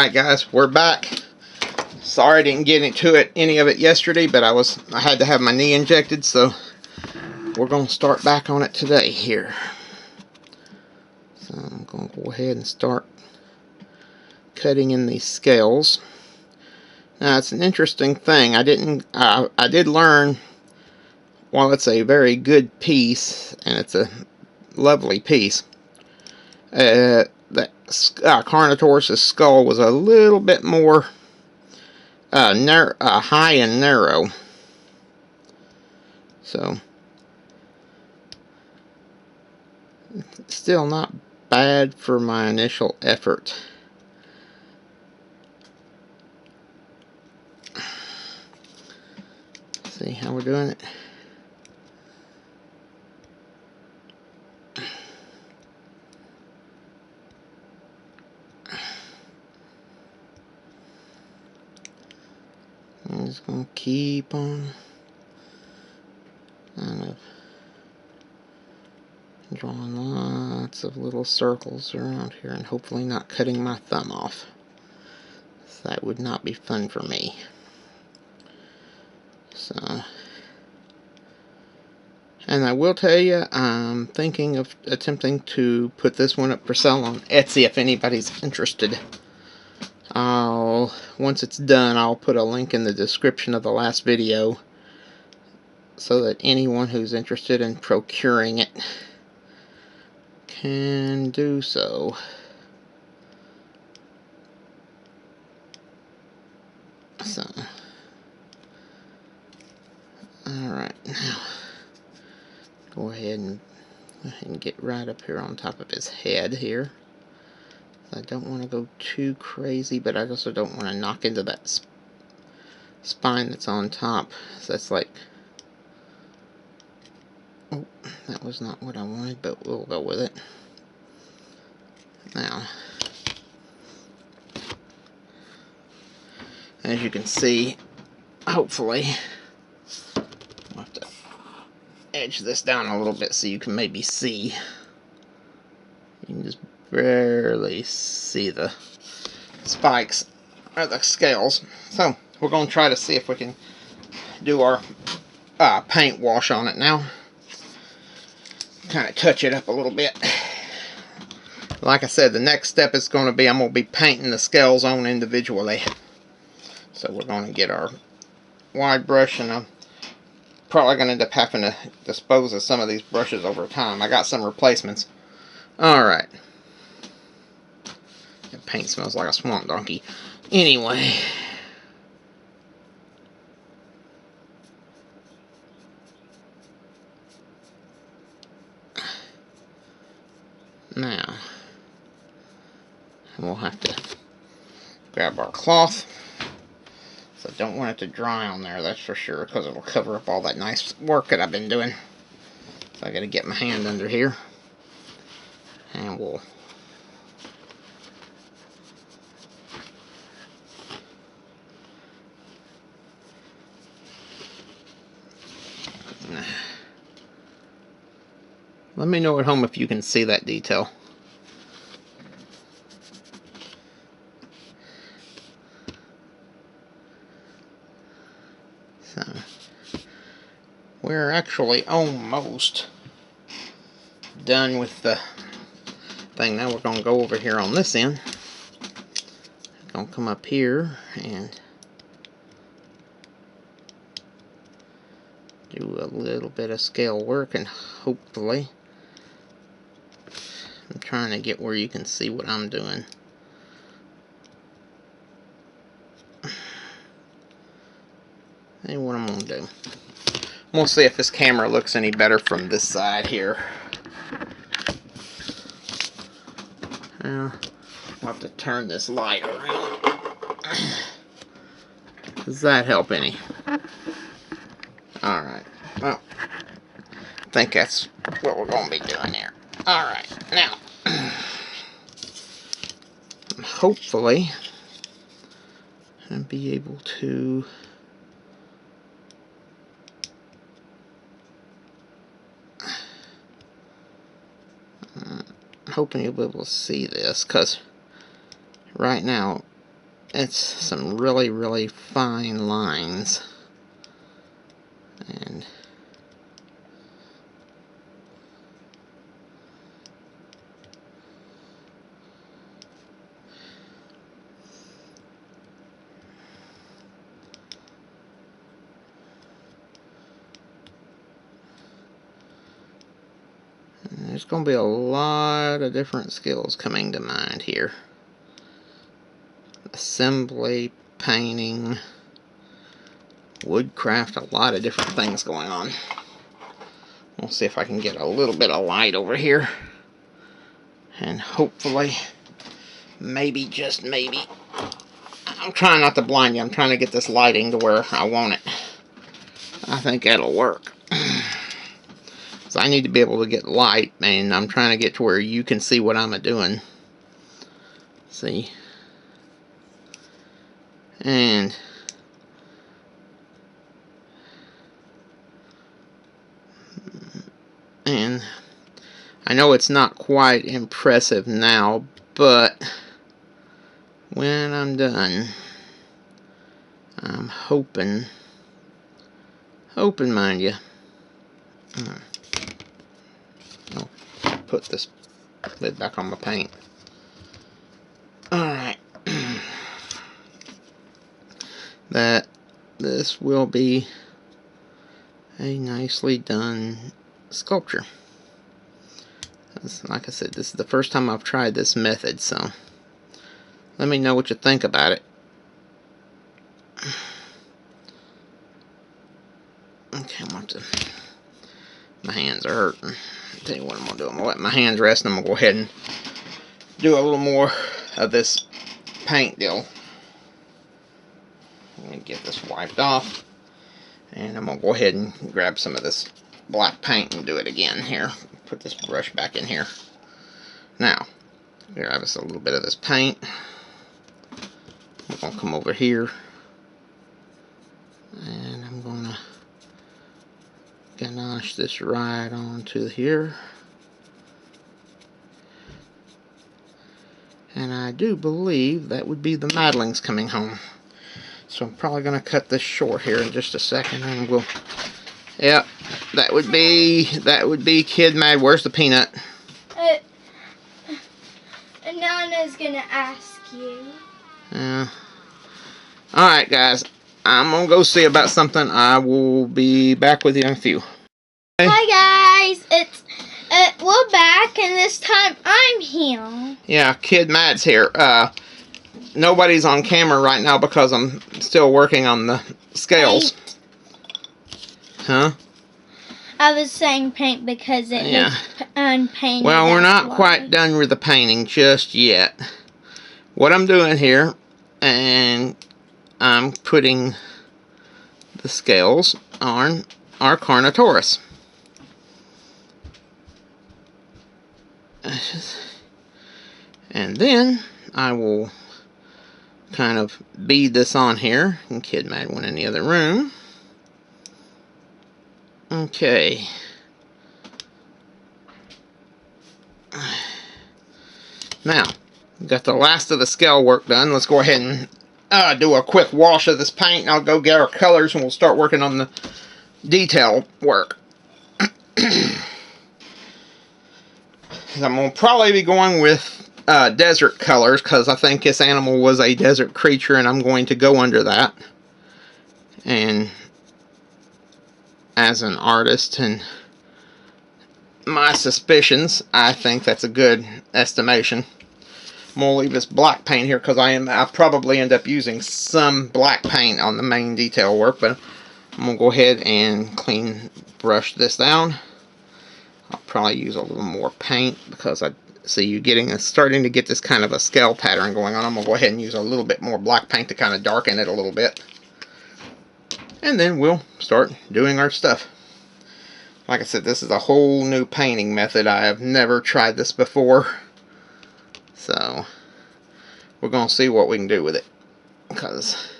Alright guys, we're back. Sorry I didn't get into any of it yesterday, but I had to have my knee injected, so we're going to start back on it today here. So I'm going to go ahead and start cutting in these scales. Now it's an interesting thing. I did learn, while it's a very good piece, and it's a lovely piece, that Carnotaurus' skull was a little bit more high and narrow. So, still not bad for my initial effort. See how we're doing it? I'm just going to keep on kind of drawing lots of little circles around here and hopefully not cutting my thumb off. So that would not be fun for me. So, and I will tell you, I'm thinking of attempting to put this one up for sale on Etsy if anybody's interested. Once it's done, I'll put a link in the description of the last video so that anyone who's interested in procuring it can do so. So, alright, now go ahead and get right up here on top of his head here. I don't want to go too crazy, but I also don't want to knock into that spine that's on top. So that's like, oh, that was not what I wanted, but we'll go with it. Now, as you can see, hopefully, I'll have to edge this down a little bit so you can maybe see. You can just barely see the spikes or the scales. So we're going to try to see if we can do our paint wash on it now. Kind of touch it up a little bit. Like I said, the next step is going to be I'm going to be painting the scales on individually. So we're going to get our wide brush, and I'm probably going to end up having to dispose of some of these brushes over time. I got some replacements. Alright. The paint smells like a swamp donkey. Anyway. Now, we'll have to grab our cloth. So I don't want it to dry on there, that's for sure, because it'll cover up all that nice work that I've been doing. So I gotta get my hand under here. And we'll let me know at home if you can see that detail. So, we're actually almost done with the thing. Now we're going to go over here on this end. Going to come up here and do a little bit of scale work, and hopefully I'm trying to get where you can see what I'm doing. And what I'm going to do, we'll see if this camera looks any better from this side here. Now, I'll have to turn this light around. Does that help any? Alright, well, I think that's what we're going to be doing here. Alright, now, hopefully, I'll be able to hoping you'll be able to see this, because right now it's some really, really fine lines. And there's going to be a lot of different skills coming to mind here. Assembly, painting, woodcraft, a lot of different things going on. We'll see if I can get a little bit of light over here. And hopefully, maybe, just maybe, I'm trying not to blind you. I'm trying to get this lighting to where I want it. I think that'll work. So I need to be able to get light, and I'm trying to get to where you can see what I'm doing. See? And I know it's not quite impressive now, but when I'm done, I'm hoping, mind you, I'll put this lid back on my paint. Alright. That this will be a nicely done sculpture. Like I said, this is the first time I've tried this method, so let me know what you think about it. Okay, my hands are hurting. I'll tell you what I'm going to do. I'm going to let my hands rest, and I'm going to go ahead and do a little more of this paint deal. Let me get this wiped off, and I'm going to go ahead and grab some of this black paint and do it again here. Put this brush back in here. Now, grab us a little bit of this paint. I'm going to come over here, and I'm going to ganache this right onto here. And I do believe that would be the Madlings coming home. So I'm probably going to cut this short here in just a second, and we'll... Yep, that would be Kid Mad. Where's the peanut? Nana's gonna ask you. Yeah. Alright, guys. I'm gonna go see about something. I will be back with you in a few. Okay. Hi, guys. We're back, and this time I'm here. Yeah, Kid Mad's here. Nobody's on camera right now because I'm still working on the scales. Paint. Huh? I was saying paint because it was unpainted. Well, we're not quite done with the painting just yet. What I'm doing here, and I'm putting the scales on our Carnotaurus. And then I will kind of bead this on here. And Kid Mad went in the other room. Okay. Now, got the last of the scale work done. Let's go ahead and do a quick wash of this paint, and I'll go get our colors, and we'll start working on the detail work. I'm going to probably be going with desert colors, because I think this animal was a desert creature, and I'm going to go under that. And as an artist and my suspicions, I think that's a good estimation. I'm going to leave this black paint here because I'll probably end up using some black paint on the main detail work, but I'm going to go ahead and brush this down. I'll probably use a little more paint because I see you starting to get this kind of a scale pattern going on. I'm going to go ahead and use a little bit more black paint to kind of darken it a little bit. And then we'll start doing our stuff. Like I said, this is a whole new painting method. I have never tried this before. So, we're going to see what we can do with it. Because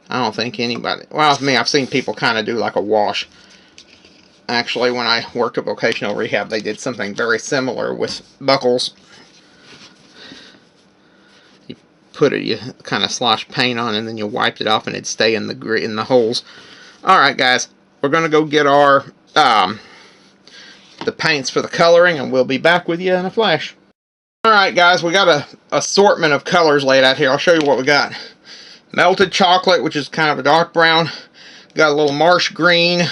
I don't think anybody... Well, for me, I've seen people kind of do like a wash. Actually, when I worked at vocational rehab, they did something very similar with buckles. You put it, you kind of slosh paint on, and then you wiped it off, and it'd stay in the holes. All right, guys, we're gonna go get our the paints for the coloring, and we'll be back with you in a flash. Alright guys, we got a assortment of colors laid out here. I'll show you what we got. Melted chocolate, which is kind of a dark brown. Got a little marsh green,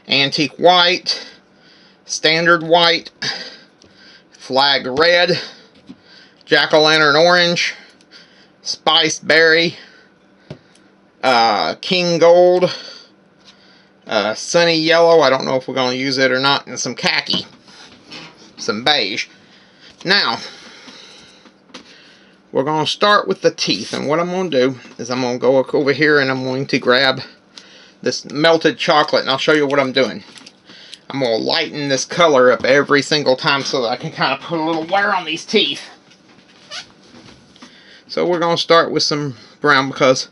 antique white, standard white, flag red, jack-o'-lantern orange, spiced berry, king gold, sunny yellow, I don't know if we're going to use it or not, and some khaki, some beige. Now, we're going to start with the teeth, and what I'm going to do is I'm going to go over here and I'm going to grab this melted chocolate, and I'll show you what I'm doing. I'm going to lighten this color up every single time so that I can kind of put a little wear on these teeth. So we're going to start with some brown because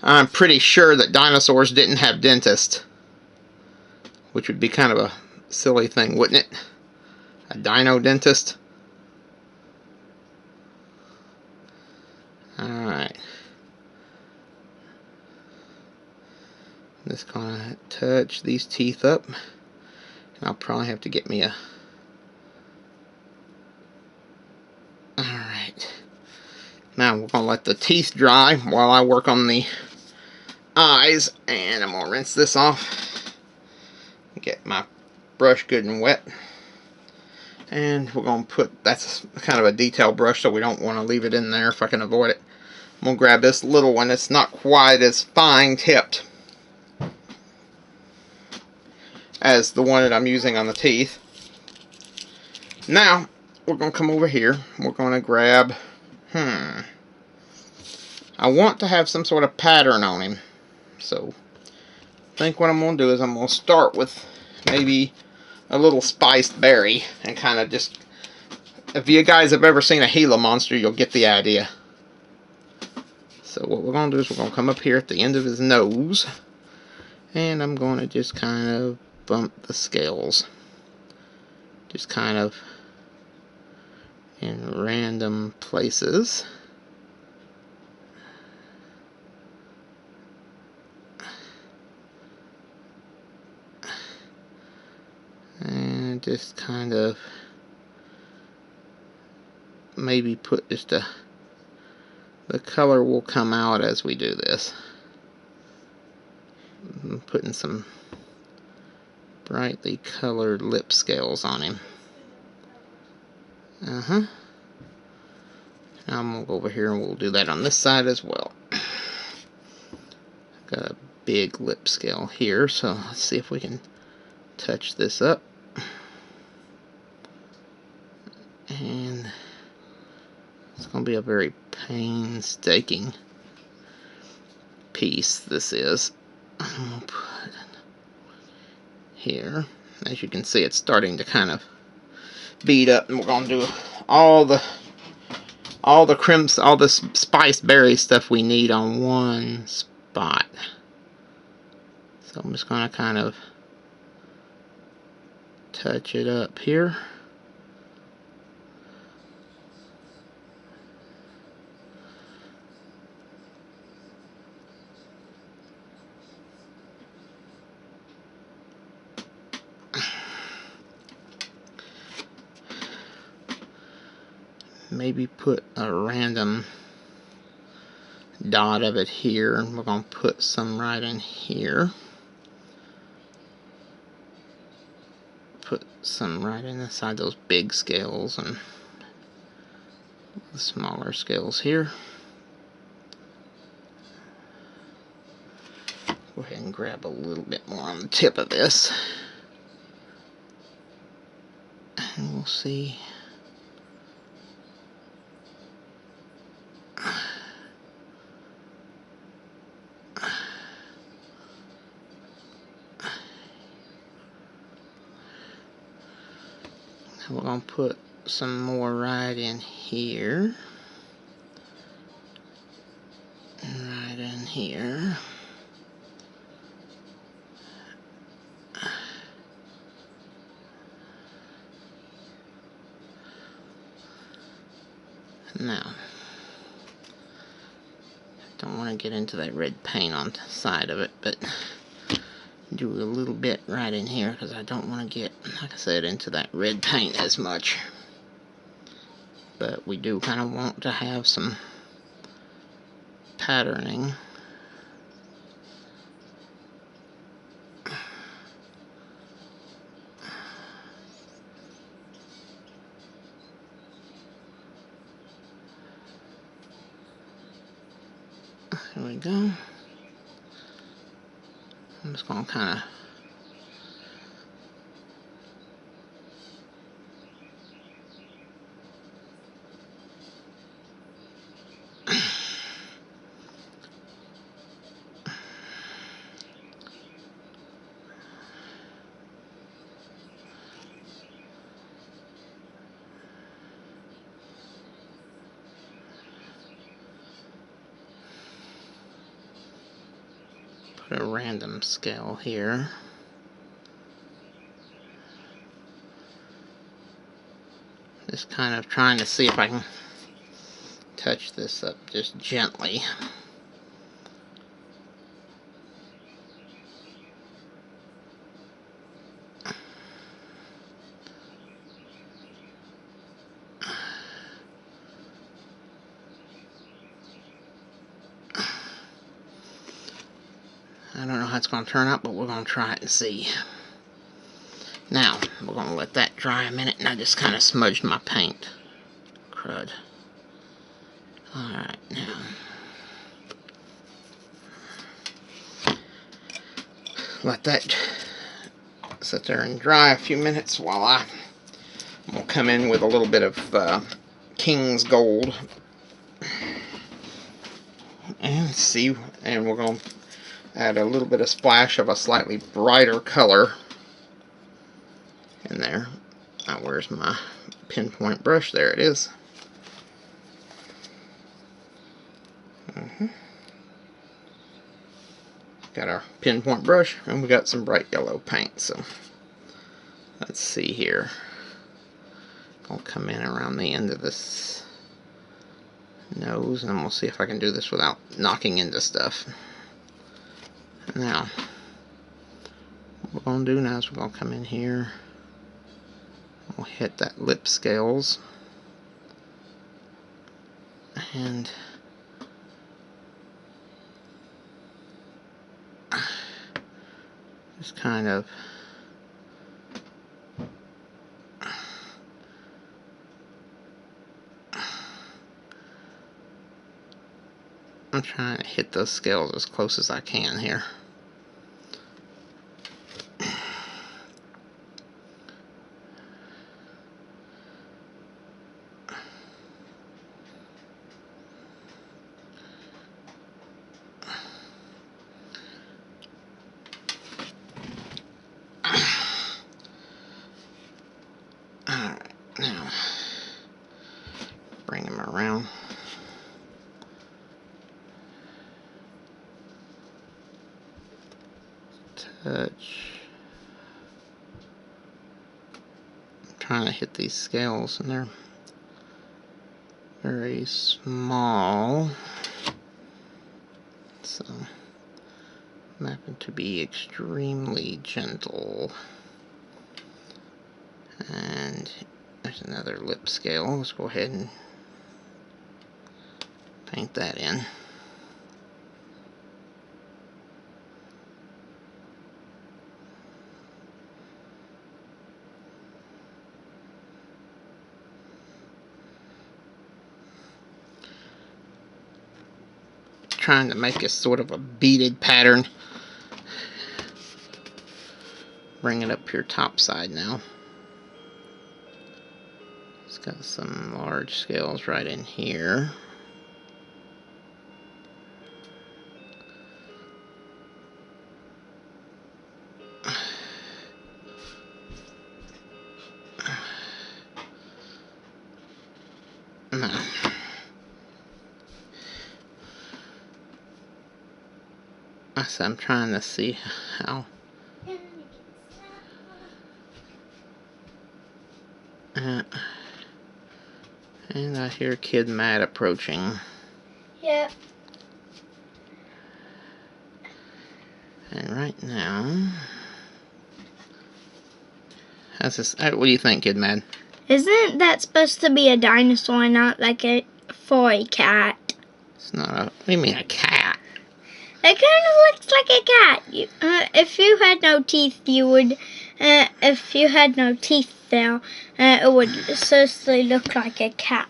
I'm pretty sure that dinosaurs didn't have dentists, which would be kind of a silly thing, wouldn't it? A dino dentist. Alright. I'm just gonna touch these teeth up. And I'll probably have to get me a... Alright. Now we're gonna let the teeth dry while I work on the eyes. And I'm gonna rinse this off. Get my brush good and wet. And we're gonna put... That's kind of a detail brush, so we don't want to leave it in there if I can avoid it. I'm going to grab this little one. It's not quite as fine tipped as the one that I'm using on the teeth. Now, we're going to come over here. We're going to grab, I want to have some sort of pattern on him. So, I think what I'm going to do is I'm going to start with maybe a little spiced berry. And kind of just, if you guys have ever seen a Gila monster, you'll get the idea. So what we're going to do is we're going to come up here at the end of his nose, and I'm going to just kind of bump the scales, just kind of in random places. And just kind of maybe put just a... The color will come out as we do this. I'm putting some brightly colored lip scales on him. Now I'm going to go over here and we'll do that on this side as well. Got a big lip scale here, so let's see if we can touch this up. And it's going to be a very painstaking piece, this is. I'm going to put it here. As you can see, it's starting to kind of bead up, and we're going to do all the spiced berry stuff we need on one spot. So I'm just going to kind of touch it up here. Maybe put a random dot of it here, and we're going to put some right in here. Put some right inside those big scales and the smaller scales here. Go ahead and grab a little bit more on the tip of this. And we'll see. We're going to put some more right in here. Right in here. Now, Don't want to get into that red paint on the side of it, but do a little bit right in here because I don't want to get, like I said, into that red paint as much. But we do kind of want to have some patterning. Here we go. I'm just going to kind of put a random scale here. Just kind of trying to see if I can touch this up just gently. I don't know how it's going to turn out, but we're going to try it and see. Now, we're going to let that dry a minute, and I just kind of smudged my paint. Crud. Alright, now. Let that sit there and dry a few minutes while I will come in with a little bit of King's Gold. And see, and we're going to add a little bit of splash of a slightly brighter color in there. Now, where's my pinpoint brush? There it is. Got our pinpoint brush, and we got some bright yellow paint. So let's see here. I'll come in around the end of this nose, and we'll see if I can do this without knocking into stuff. Now, what we're going to do now is we're going to come in here. We'll hit that lip scales. And just kind of I'm trying to hit those scales as close as I can here. Alright, now bring them around. Touch. I'm trying to hit these scales, and they're very small, so I'm having to be extremely gentle. And there's another lip scale. Let's go ahead and paint that in. Trying to make a sort of a beaded pattern. Bring it up your top side now. It's got some large scales right in here. Now, I'm trying to see how. And I hear Kid Matt approaching. Yep. And right now, how's this? What do you think, Kid Mad? Isn't that supposed to be a dinosaur, not like a cat? It's not a. What do you mean a cat? It kind of looks like a cat. If you had no teeth, you would. If you had no teeth there, it would certainly look like a cat.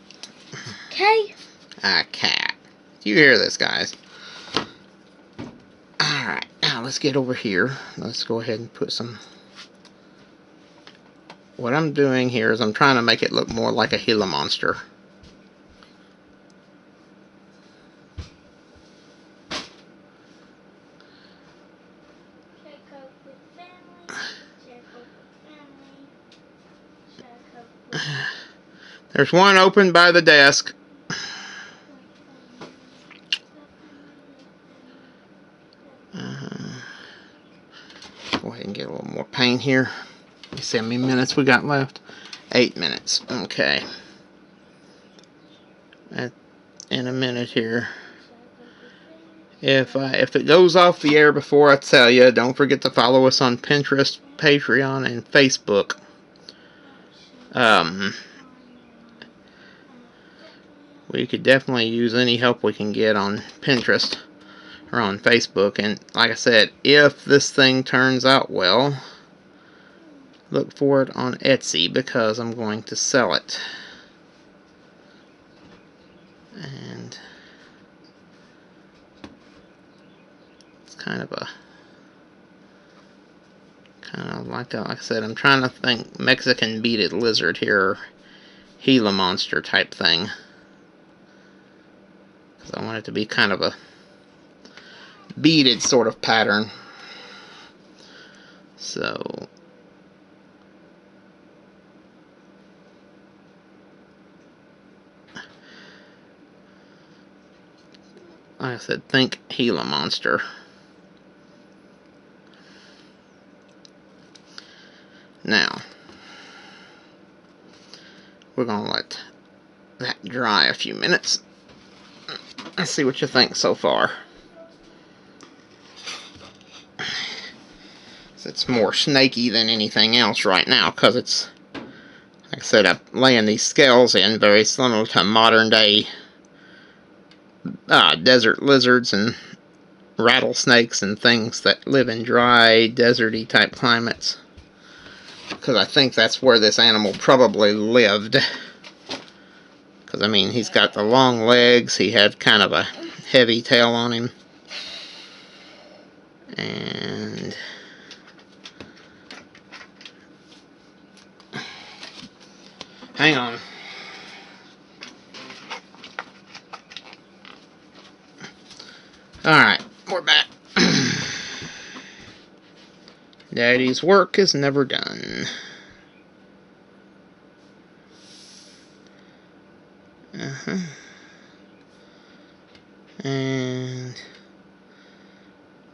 Okay? A cat. Do you hear this, guys? Alright, now let's get over here. Let's go ahead and put some... What I'm doing here is I'm trying to make it look more like a Gila monster. There's one open by the desk. Go ahead and get a little more paint here. Let's see how many minutes we got left. 8 minutes. Okay. In a minute here. If it goes off the air before I tell you, don't forget to follow us on Pinterest, Patreon, and Facebook. We could definitely use any help we can get on Pinterest or on Facebook. And like I said, if this thing turns out well, look for it on Etsy because I'm going to sell it. And it's kind of like I said, I'm trying to think Mexican beaded lizard here, Gila monster type thing. Because I want it to be kind of a beaded sort of pattern. So like I said, think Gila monster. Now, we're going to let that dry a few minutes. Let's see what you think so far. It's more snaky than anything else right now because it's, like I said, I'm laying these scales in very similar to modern day desert lizards and rattlesnakes and things that live in dry, deserty type climates. Because I think that's where this animal probably lived. Because, I mean, he's got the long legs. He had kind of a heavy tail on him. And hang on. Alright, we're back. Daddy's work is never done. And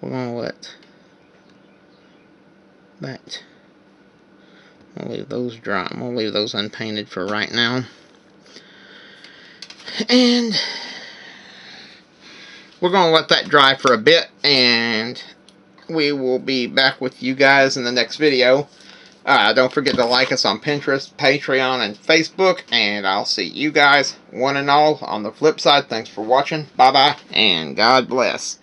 we're gonna let that. We'll leave those dry. We'll leave those unpainted for right now. And we're gonna let that dry for a bit, and we will be back with you guys in the next video. Don't forget to like us on Pinterest, Patreon, and Facebook, and I'll see you guys, one and all, on the flip side. Thanks for watching. Bye-bye, and God bless.